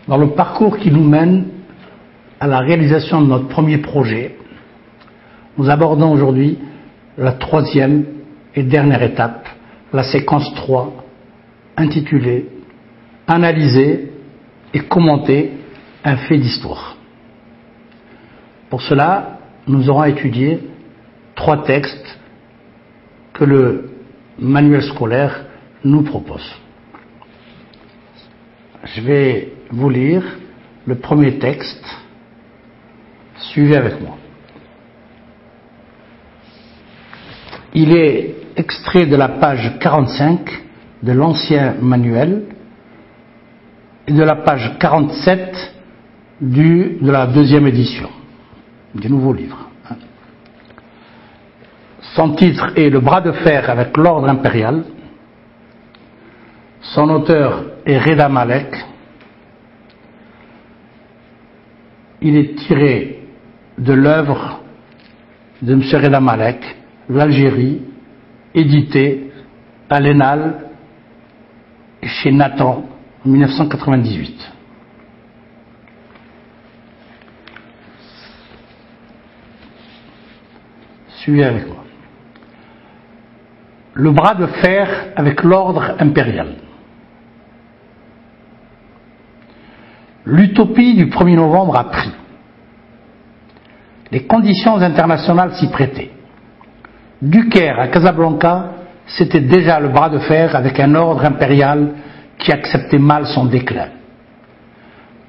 Dans le parcours qui nous mène à la réalisation de notre premier projet, nous abordons aujourd'hui la troisième et dernière étape, la séquence 3, intitulée « Analyser et commenter un fait d'histoire ». Pour cela, nous aurons étudié 3 textes que le manuel scolaire nous propose. Je vais vous lire le premier texte. Suivez avec moi. Il est extrait de la page 45 de l'ancien manuel et de la page 47 de la deuxième édition du nouveau livre. Son titre est Le bras de fer avec l'ordre impérial. Son auteur est Reda Malek. Il est tiré de l'œuvre de M. Reda Malek, L'Algérie, édité à l'Énal chez Nathan en 1998. Suivez avec moi. Le bras de fer avec l'ordre impérial. L'utopie du 1er novembre a pris. Les conditions internationales s'y prêtaient. Du Caire à Casablanca, c'était déjà le bras de fer avec un ordre impérial qui acceptait mal son déclin.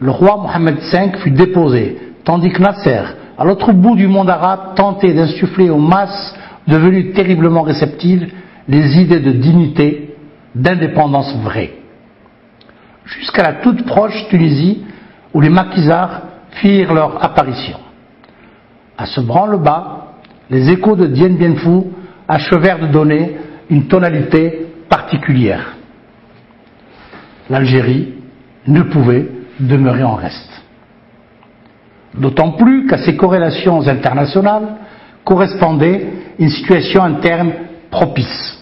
Le roi Mohammed V fut déposé, tandis que Nasser, à l'autre bout du monde arabe, tentait d'insuffler aux masses devenues terriblement réceptives les idées de dignité, d'indépendance vraie. Jusqu'à la toute proche Tunisie, où les maquisards firent leur apparition. À ce branle-bas, les échos de Dien Bien Phu achevèrent de donner une tonalité particulière. L'Algérie ne pouvait demeurer en reste. D'autant plus qu'à ces corrélations internationales correspondait une situation interne propice.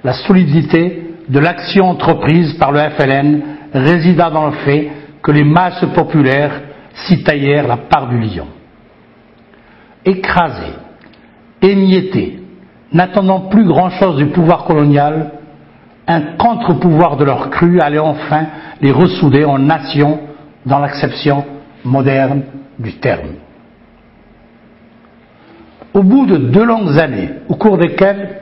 La solidité de l'action entreprise par le FLN résida dans le fait que les masses populaires s'y taillèrent la part du lion. Écrasés, émiettés, n'attendant plus grand-chose du pouvoir colonial, un contre-pouvoir de leur cru allait enfin les ressouder en nation dans l'acception moderne du terme. Au bout de 2 longues années, au cours desquelles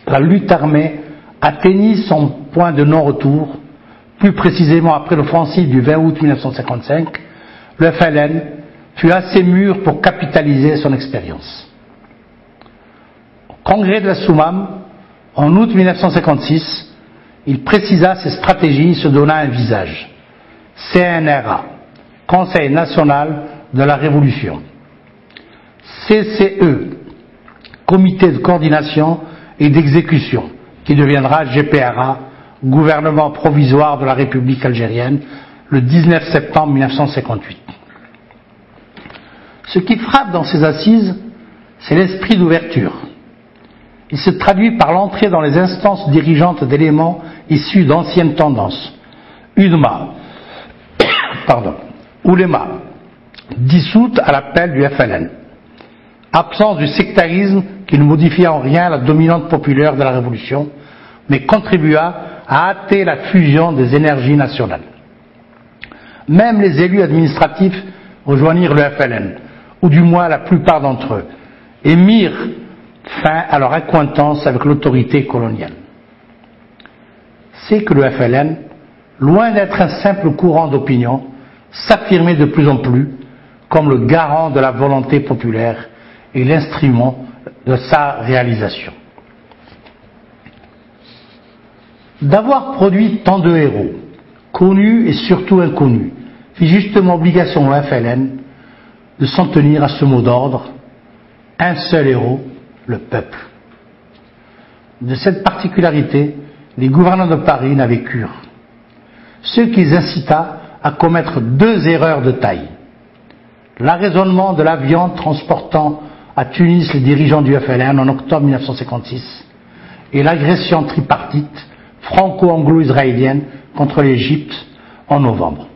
la lutte armée atteignit son point de non-retour, plus précisément après l'offensive du 20 août 1955, le FLN fut assez mûr pour capitaliser son expérience. Au congrès de la Soumam, en août 1956, il précisa ses stratégies et se donna un visage. CNRA, Conseil national de la Révolution. CCE, Comité de coordination et d'exécution, qui deviendra GPRA, gouvernement provisoire de la République algérienne, le 19 septembre 1958. Ce qui frappe dans ces assises, c'est l'esprit d'ouverture. Il se traduit par l'entrée dans les instances dirigeantes d'éléments issus d'anciennes tendances. UDMA, Oulema, dissoute à l'appel du FLN. Absence du sectarisme qui ne modifia en rien la dominante populaire de la Révolution, mais contribua à hâter la fusion des énergies nationales. Même les élus administratifs rejoignirent le FLN, ou du moins la plupart d'entre eux, et mirent fin à leur accointance avec l'autorité coloniale. C'est que le FLN, loin d'être un simple courant d'opinion, s'affirmait de plus en plus comme le garant de la volonté populaire et l'instrument de sa réalisation. D'avoir produit tant de héros, connus et surtout inconnus, fit justement obligation au FLN de s'en tenir à ce mot d'ordre, un seul héros, le peuple. De cette particularité, les gouvernants de Paris n'avaient cure, ce qui les incita à commettre 2 erreurs de taille. L'arraisonnement de l'avion transportant à Tunis les dirigeants du FLN en octobre 1956 et l'agression tripartite franco-anglo-israélienne contre l'Égypte en novembre.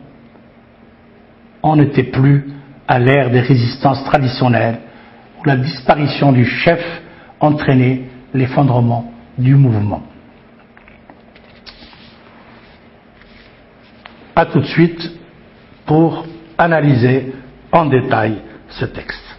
on n'était plus à l'ère des résistances traditionnelles où la disparition du chef entraînait l'effondrement du mouvement. À tout de suite pour analyser en détail ce texte.